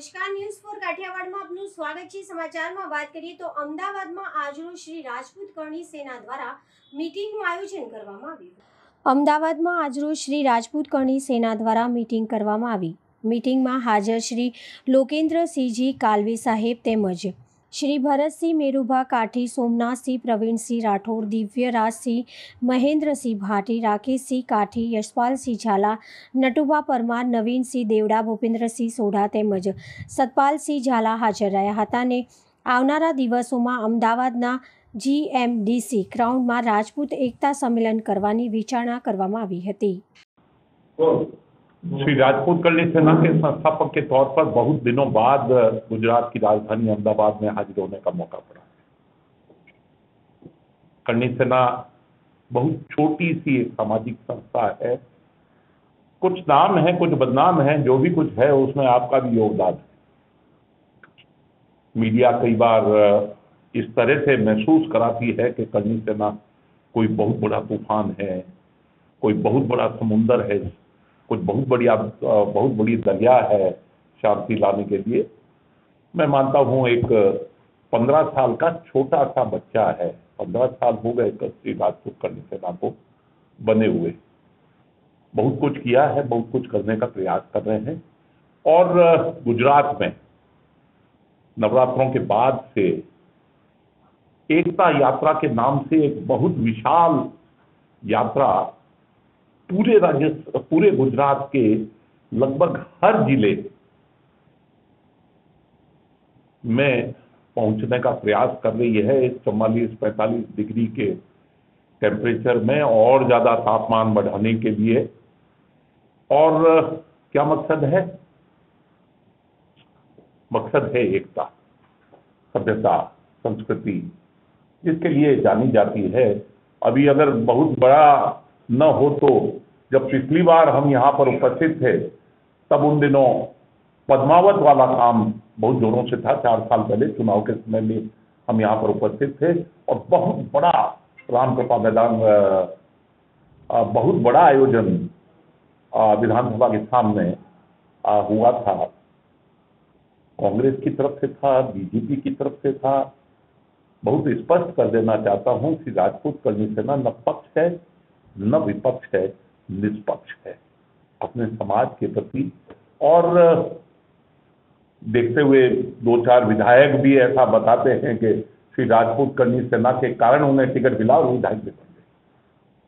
નમસ્કાર news for કાઠિયાવાડમાં આપનું સ્વાગત છે। સમાચારમાં વાત કરીએ તો અમદાવાદમાં આજરોજ શ્રી રાજપૂત કરણી સેના દ્વારા મીટિંગનું આયોજન કરવામાં આવ્યું। અમદાવાદમાં આજરોજ શ્રી રાજપૂત કરણી સેના દ્વારા મીટિંગ કરવામાં આવી। મીટિંગમાં હાજર શ્રી લોકેન્દ્રસિંહજી કાલવી સાહેબ તેમજ શ્રી ભરતસિંહ મેરુભા કાઠી, સોમનાથસિંહ, પ્રવીણસિંહ રાઠોડ, દિવ્યરાજસિંહ, મહેન્દ્રસિંહ ભાટી, રાકેશસિંહ કાઠી, યશપાલસિંહ ઝાલા, નટુભા પરમાર, નવીનસિંહ દેવડા, ભૂપેન્દ્રસિંહ સોઢા તેમજ સતપાલસિંહ ઝાલા હાજર રહ્યા હતા અને આવનારા દિવસોમાં અમદાવાદના GMDC ગ્રાઉન્ડમાં રાજપૂત એકતા સંમેલન કરવાની વિચારણા કરવામાં આવી હતી। श्री राजपूत करणी सेना के संस्थापक के तौर पर बहुत दिनों बाद गुजरात की राजधानी अहमदाबाद में हाजिर होने का मौका पड़ा। करणी सेना बहुत छोटी सी एक सामाजिक संस्था है। कुछ नाम है, कुछ बदनाम है, जो भी कुछ है उसमें आपका भी योगदान है। मीडिया कई बार इस तरह से महसूस कराती है कि करणी सेना कोई बहुत बड़ा तूफान है, कोई बहुत बड़ा समुंदर है, कुछ बहुत बड़ी दरिया है शांति लाने के लिए। मैं मानता हूँ एक 15 साल का छोटा सा बच्चा है। 15 साल हो गए श्री राजपूत करणी सेना को बने हुए। बहुत कुछ किया है, बहुत कुछ करने का प्रयास कर रहे हैं। और गुजरात में नवरात्रों के बाद से एकता यात्रा के नाम से एक बहुत विशाल यात्रा पूरे गुजरात के लगभग हर जिले में पहुंचने का प्रयास कर रही है। 44-45 डिग्री के टेम्परेचर में और ज्यादा तापमान बढ़ाने के लिए। और क्या मकसद है? मकसद है एकता, सभ्यता, संस्कृति, जिसके लिए जानी जाती है। अभी अगर बहुत बड़ा न हो तो जब पिछली बार हम यहाँ पर उपस्थित थे तब उन दिनों पद्मावत वाला काम बहुत जोरों से था। 4 साल पहले चुनाव के समय में हम यहाँ पर उपस्थित थे और बहुत बड़ा रामकृपा मैदान, बहुत बड़ा आयोजन विधानसभा के सामने हुआ था। कांग्रेस की तरफ से था, बीजेपी की तरफ से था। बहुत स्पष्ट कर देना चाहता हूं कि राजपूत करणी सेना न पक्ष है न विपक्ष है, निष्पक्ष है अपने समाज के प्रति। और देखते हुए 2-4 विधायक भी ऐसा बताते हैं कि श्री राजपूत करणी सेना के कारण उन्हें टिकट मिला और विधायक भी बन गए।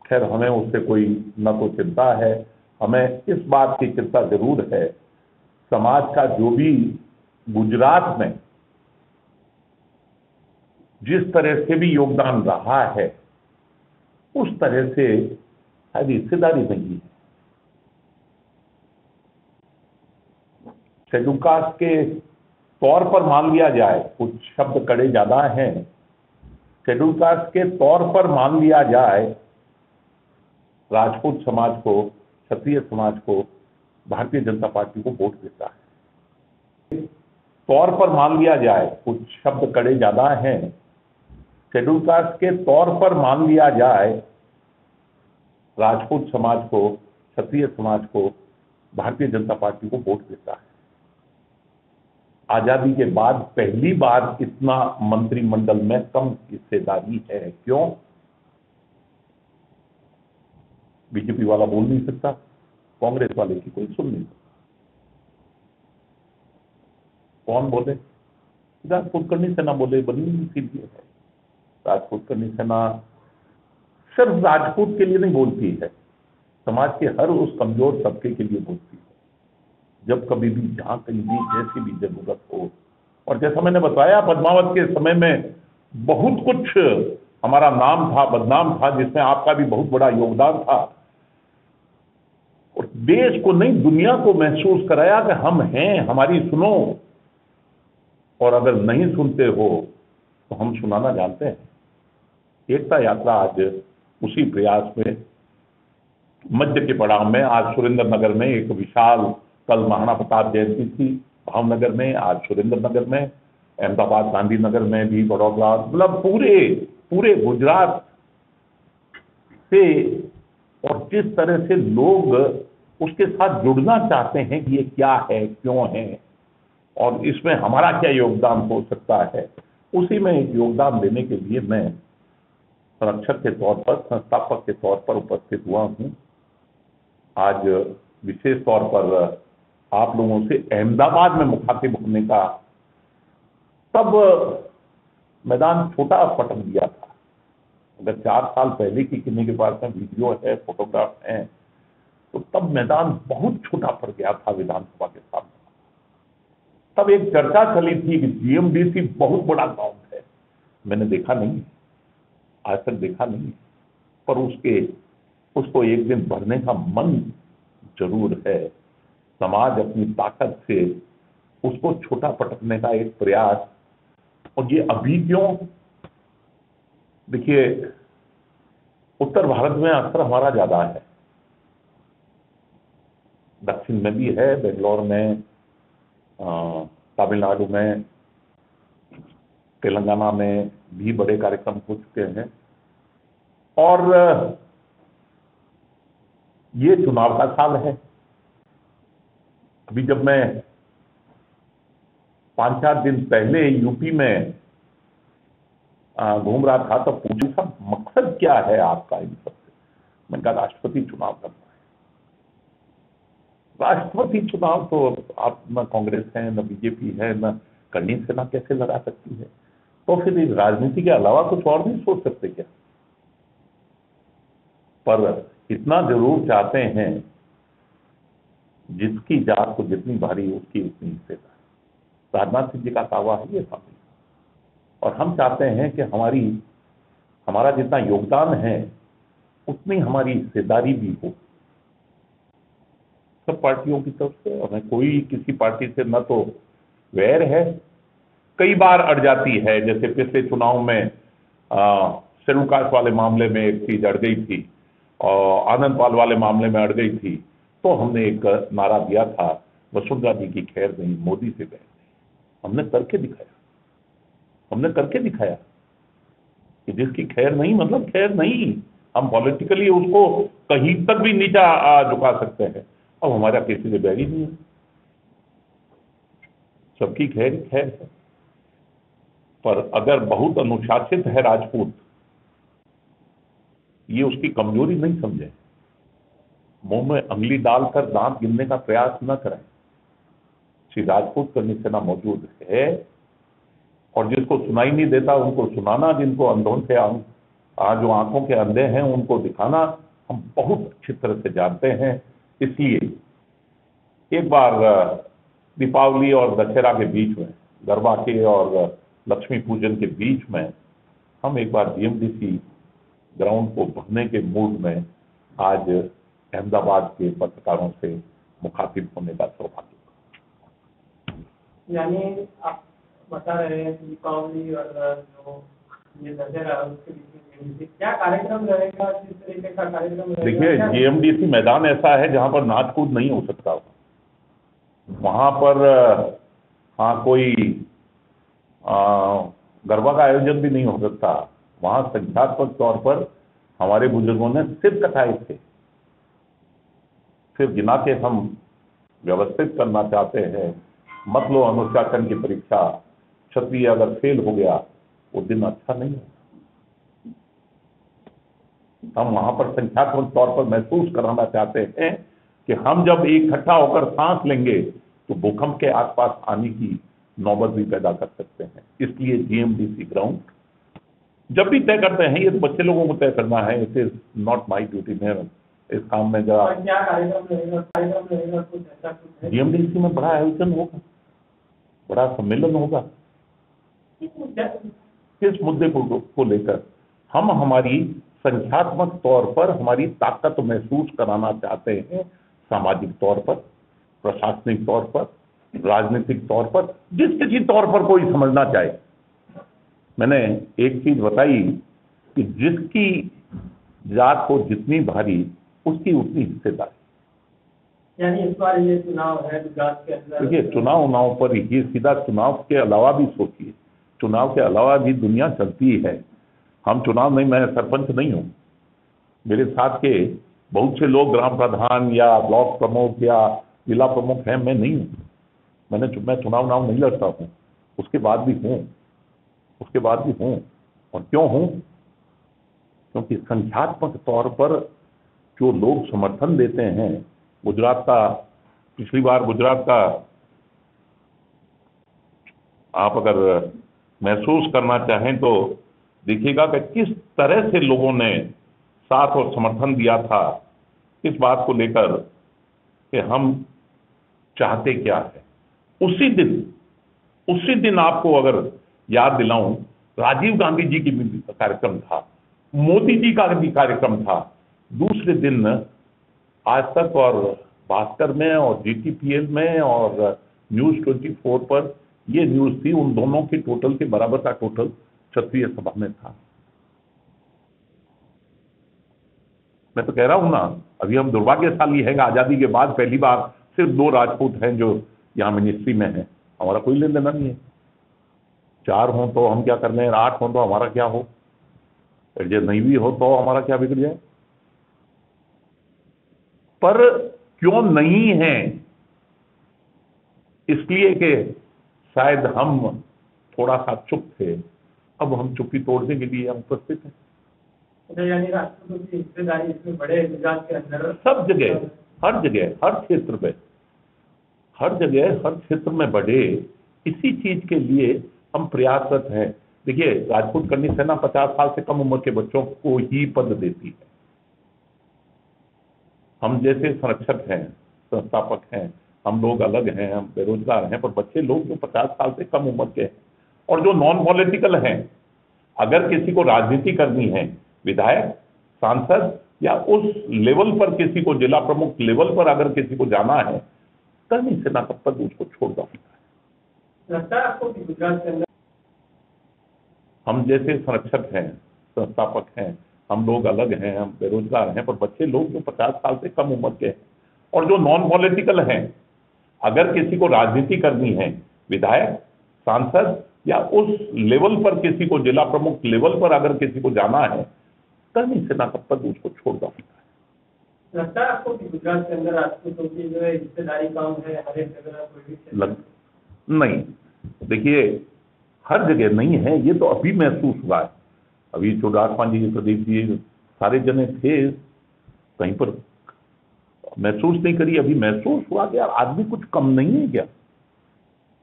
खैर, हमें उससे कोई न तो चिंता है, हमें इस बात की चिंता जरूर है समाज का जो भी गुजरात में जिस तरह से भी योगदान रहा है उस तरह से हिस्सेदारी नहीं है। शेड्यूल कास्ट के तौर पर मान लिया जाए, कुछ शब्द कड़े ज्यादा हैं, शेड्यूल कास्ट के तौर पर मान लिया जाए राजपूत समाज को, क्षत्रिय समाज को भारतीय जनता पार्टी को वोट देता है। तौर पर मान लिया जाए, कुछ शब्द कड़े ज्यादा हैं, शेड्यूल कास्ट के तौर पर मान लिया जाए राजपूत समाज को, क्षत्रिय समाज को भारतीय जनता पार्टी को वोट देता है। आजादी के बाद पहली बार इतना मंत्रिमंडल में कम हिस्सेदारी है। क्यों? बीजेपी वाला बोल नहीं सकता, कांग्रेस वाले की कोई सुन नहीं सकता। कौन बोले? राजपूत करणी सेना बोले, बनी इसीलिए है। राजपूत करणी सेना सिर्फ राजपूत के लिए नहीं बोलती है, समाज के हर उस कमजोर तबके के लिए बोलती है। जब कभी भी, जहां कहीं भी, जैसी भी जरूरत हो। और जैसा मैंने बताया, पद्मावत के समय में बहुत कुछ हमारा नाम था, बदनाम था, जिसमें आपका भी बहुत बड़ा योगदान था। और देश को नहीं, दुनिया को महसूस कराया कि हम हैं, हमारी सुनो। और अगर नहीं सुनते हो तो हम सुनाना जानते हैं। एकता यात्रा आज उसी प्रयास में मध्य के पड़ाव में, आज सुरेंद्र नगर में एक विशाल, कल महाराणा प्रताप जयंती थी भावनगर में, आज सुरेंद्र नगर में, अहमदाबाद गांधीनगर में भी, बड़ौदा, मतलब पूरे गुजरात से। और जिस तरह से लोग उसके साथ जुड़ना चाहते हैं कि ये क्या है, क्यों है, और इसमें हमारा क्या योगदान हो सकता है, उसी में योगदान देने के लिए मैं संरक्षक के तौर पर, संस्थापक के तौर पर उपस्थित हुआ हूँ। आज विशेष तौर पर आप लोगों से अहमदाबाद में मुखातिब होने का, तब मैदान छोटा पटक दिया था। अगर 4 साल पहले की किन्हीं के पास में वीडियो है, फोटोग्राफ है, तो तब मैदान बहुत छोटा पड़ गया था विधानसभा के सामने। तब एक चर्चा चली थी कि जीएमडीसी बहुत बड़ा ग्राउंड है। मैंने देखा नहीं, आज तक देखा नहीं, पर उसको एक दिन भरने का मन जरूर है। समाज अपनी ताकत से उसको छोटा पटकने का एक प्रयास, और ये अभी क्यों, देखिए उत्तर भारत में अस्तर हमारा ज्यादा है, दक्षिण में भी है, बेंगलोर में, तमिलनाडु में, तेलंगाना में भी बड़े कार्यक्रम हो चुके हैं। और ये चुनाव का साल है। अभी जब मैं 5-4 दिन पहले यूपी में घूम रहा था, तो पूछा था मकसद क्या है आपका इन सबसे। मैंने कहा राष्ट्रपति चुनाव करना है। राष्ट्रपति चुनाव तो आप न कांग्रेस है, न बीजेपी है, न करनी सेना कैसे लड़ा सकती है, तो फिर इस राजनीति के अलावा कुछ और नहीं सोच सकते क्या। पर इतना जरूर चाहते हैं, जिसकी जात को जितनी भारी उसकी उतनी हिस्सेदार। राजनाथ सिंह जी का दावा है ये सामने, और हम चाहते हैं कि हमारा जितना योगदान है उतनी हमारी हिस्सेदारी भी हो सब पार्टियों की तरफ से। हमें कोई किसी पार्टी से न तो वैर है, कई बार अड़ जाती है। जैसे पिछले चुनाव में शेड्यूल कास्ट वाले मामले में एक चीज अड़ गई थी, और आनंदपाल वाले मामले में अड़ गई थी, तो हमने एक नारा दिया था, वसुंधरा जी की खैर नहीं, मोदी से बैर नहीं। हमने करके दिखाया कि जिसकी खैर नहीं मतलब खैर नहीं। हम पॉलिटिकली उसको कहीं तक भी नीचा झुका सकते हैं। अब हमारा किसी से बैर ही नहीं है, सबकी खैर है। पर अगर बहुत अनुशासित है राजपूत, ये उसकी कमजोरी नहीं समझे, मुंह में अंगली डालकर दांत गिनने का प्रयास न करें। श्री राजपूत करनी सेना मौजूद है, और जिसको सुनाई नहीं देता उनको सुनाना, जिनको अंधों से जो आंखों के अंधे हैं उनको दिखाना हम बहुत अच्छी तरह से जानते हैं। इसलिए एक बार दीपावली और दशहरा के बीच में, गरबा के और लक्ष्मी पूजन के बीच में, हम एक बार जीएमडीसी ग्राउंड को भरने के मूड में आज अहमदाबाद के पत्रकारों से मुखातिब होने का सौभाग्य। यानी आप बता रहे हैं दीपावली और जो ये दशहरा उसके बीच क्या कार्यक्रम रहेगा, किस तरीके का कार्यक्रम रहेगा? देखिए, जीएमडीसी मैदान ऐसा है जहां पर नाच कूद नहीं हो सकता। वहां पर हाँ कोई गरबा का आयोजन भी नहीं हो सकता। वहां संख्यात्मक तौर पर हमारे बुजुर्गों ने सिर कटाए थे, सिर गिना के हम व्यवस्थित करना चाहते हैं। मत लो अनुशासन की परीक्षा, क्षत्रिय अगर फेल हो गया वो दिन अच्छा नहीं है। हम वहां पर संख्यात्मक तौर पर महसूस कराना चाहते हैं कि हम जब इकट्ठा होकर सांस लेंगे तो भूकंप के आसपास आने की नौबत भी पैदा कर सकते हैं। इसलिए जीएमडीसी ग्राउंड जब भी तय करते हैं, ये तो बच्चे लोगों को तय करना है, it is not my duty. मैं इस काम में जरा क्या कार्यक्रम रहेगा कुछ ऐसा कुछ है? जीएमडीसी में बड़ा आयोजन होगा, बड़ा सम्मेलन होगा। किस मुद्दे को लेकर हम हमारी संख्यात्मक तौर पर हमारी ताकत महसूस कराना चाहते हैं, सामाजिक तौर पर, प्रशासनिक तौर पर, राजनीतिक तौर पर, जिस किसी तौर पर कोई समझना चाहे। मैंने एक चीज बताई कि जिसकी जात को जितनी भारी उसकी उतनी हिस्सेदारी। यानी इस बार ये चुनाव है गुजरात के अंदर। देखिए, चुनाव पर ये सीधा चुनाव के अलावा भी सोचिए, चुनाव के अलावा भी दुनिया चलती है। हम चुनाव नहीं, मैं सरपंच नहीं हूँ, मेरे साथ के बहुत से लोग ग्राम प्रधान या ब्लॉक प्रमुख या जिला प्रमुख हैं, मैं नहीं हूँ। मैं चुनाव उनाव नहीं लड़ता हूँ, उसके बाद भी हूँ। और क्यों हूँ? क्योंकि संख्यात्मक तौर पर जो लोग समर्थन देते हैं, पिछली बार गुजरात का आप अगर महसूस करना चाहें तो देखिएगा कि किस तरह से लोगों ने साथ और समर्थन दिया था इस बात को लेकर कि हम चाहते क्या है। उसी दिन आपको अगर याद दिलाऊं, राजीव गांधी जी की भी कार्यक्रम था, मोदी जी का भी कार्यक्रम था। दूसरे दिन आज तक और भास्कर में और GTPL में और न्यूज 24 पर ये न्यूज थी, उन दोनों के टोटल के बराबर का टोटल क्षत्रिय सभा में था। मैं तो कह रहा हूं ना, अभी हम दुर्भाग्यशाली है कि आजादी के बाद पहली बार सिर्फ 2 राजपूत हैं जो यहाँ मिनिस्ट्री में हैं। हमारा कोई लेन देना नहीं है। 4 हों तो हम क्या कर लें, 8 हों तो हमारा क्या हो, एडजस्ट नहीं भी हो तो हमारा क्या बिगड़ जाए। पर क्यों नहीं है? इसलिए कि शायद हम थोड़ा सा चुप थे, अब हम चुप्पी तोड़ने के लिए हम उपस्थित हैं। यानी राष्ट्रपति की हिस्सेदारी इसमें बड़े गुजरात के अंदर सब जगह, हर जगह, हर क्षेत्र में, हर जगह, हर क्षेत्र में बढ़े, इसी चीज के लिए हम प्रयासरत हैं। देखिए, राजपूत करनी सेना 50 साल से कम उम्र के बच्चों को ही पद देती है। हम जैसे संरक्षक हैं, संस्थापक हैं, हम लोग अलग हैं, हम बेरोजगार हैं, पर बच्चे लोग जो 50 साल से कम उम्र के हैं और जो नॉन पॉलिटिकल हैं, अगर किसी को राजनीति करनी है, विधायक, सांसद या उस लेवल पर किसी को, जिला प्रमुख लेवल पर अगर किसी को जाना है, करनी सेना का पद उसको छोड़ दो। लगता है आपको कि गुजरात के अंदर हम जैसे संरक्षक हैं, संस्थापक हैं, हम लोग अलग हैं, हम बेरोजगार हैं, पर बच्चे लोग जो 50 साल से कम उम्र के हैं और जो नॉन पॉलिटिकल हैं, अगर किसी को राजनीति करनी है, विधायक, सांसद या उस लेवल पर किसी को, जिला प्रमुख लेवल पर अगर किसी को जाना है, करनी सेना का पद उसको छोड़ दो। लगता है आपको कि गुजरात के अंदर राजपूतों की जो है हिस्सेदारी कम है, हर एक जगह कोई भी नहीं, देखिए, हर जगह नहीं है, ये तो अभी महसूस हुआ है। अभी चौडार पांजी जी, प्रदीप जी, सारे जने थे, कहीं पर महसूस नहीं करी, अभी महसूस हुआ कि यार आदमी कुछ कम नहीं है क्या,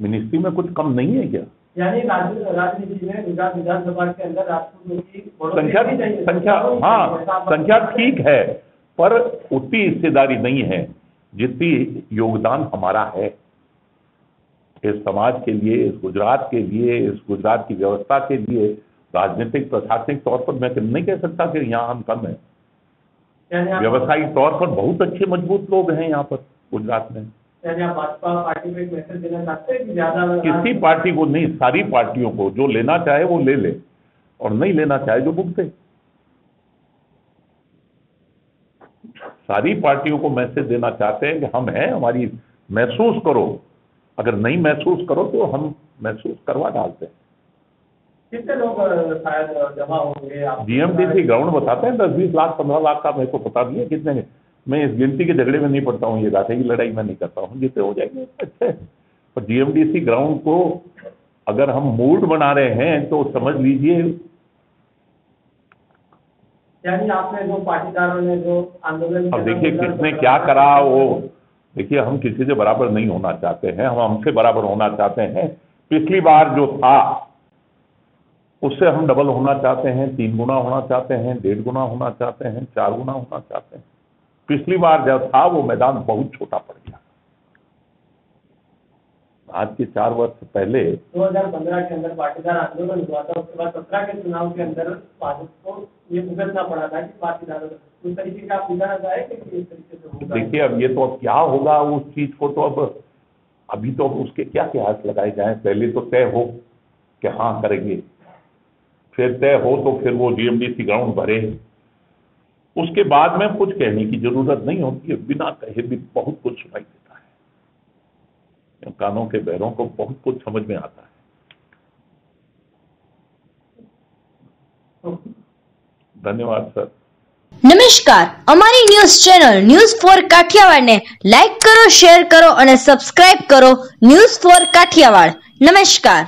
मिनिस्ट्री में कुछ कम नहीं है क्या। यानी राजनीति में गुजरात विधानसभा के अंदर राजपूतों की संख्या ठीक है, पर उतनी हिस्सेदारी नहीं है जितनी योगदान हमारा है इस समाज के लिए, इस गुजरात के लिए, इस गुजरात की व्यवस्था के लिए। राजनीतिक प्रशासनिक तौर पर मैं नहीं कह सकता कि यहाँ हम कम हैं, व्यवसायिक तौर पर बहुत अच्छे मजबूत लोग हैं यहाँ पर गुजरात में। भाजपा पार्टी में एक मैसेज देना चाहते हैं कि ज्यादा किसी पार्टी को नहीं, सारी पार्टियों को, जो लेना चाहे वो ले ले और नहीं लेना चाहे जो भुगते। सारी पार्टियों को मैसेज देना चाहते हैं कि हम हैं, हमारी महसूस करो, अगर नहीं महसूस करो तो हम महसूस करवा डालते हैं। कितने लोग शायद जमा होंगे? GMDC ग्राउंड बताते हैं 10-20 लाख 15 लाख का, मेरे को बता दिए कितने। मैं इस गिनती के झगड़े में नहीं पड़ता हूँ, ये गाठे की लड़ाई में नहीं करता हूँ, जितने हो जाएंगे अच्छे। पर GMDC ग्राउंड को अगर हम मूड बना रहे हैं तो समझ लीजिए। यानी आपने जो पाटीदारों ने जो आंदोलन, अब देखिए किसने क्या करा, वो देखिए, हम किसी से बराबर नहीं होना चाहते हैं, हम हमसे बराबर होना चाहते हैं। पिछली बार जो था उससे हम डबल होना चाहते हैं, 3 गुना होना चाहते हैं, 1.5 गुना होना चाहते हैं, 4 गुना होना चाहते हैं। पिछली बार जब था वो मैदान बहुत छोटा पड़ गया। आज के 4 वर्ष पहले 2015 के अंदर पाटीदार आंदोलन हुआ था, उसके बाद 17 के चुनाव के अंदर भाजपा को ये भुगतना पड़ा था कि पाटीदारों उस तरीके का आप दिखाना चाहेंगे कि इस तरीके से होगा? देखिए, अब ये तो अब क्या होगा उस चीज को, तो अब अभी तो उसके क्या कयास लगाए जाएं। पहले तो तय हो कि हाँ करेंगे, फिर तय हो तो फिर वो GMDC ग्राउंड भरे, उसके बाद में कुछ कहने की जरूरत नहीं होती है। बिना कहे भी बहुत कुछ सुनाई देता है, कानों के बहरों को बहुत कुछ समझ में आता है। धन्यवाद सर। નમસ્કાર, અમારી ન્યૂઝ ચેનલ ન્યૂઝ ફોર કાઠિયાવાડને લાઈક કરો, શેર કરો અને સબસ્ક્રાઇબ કરો. News for Kathiawad. નમસ્કાર.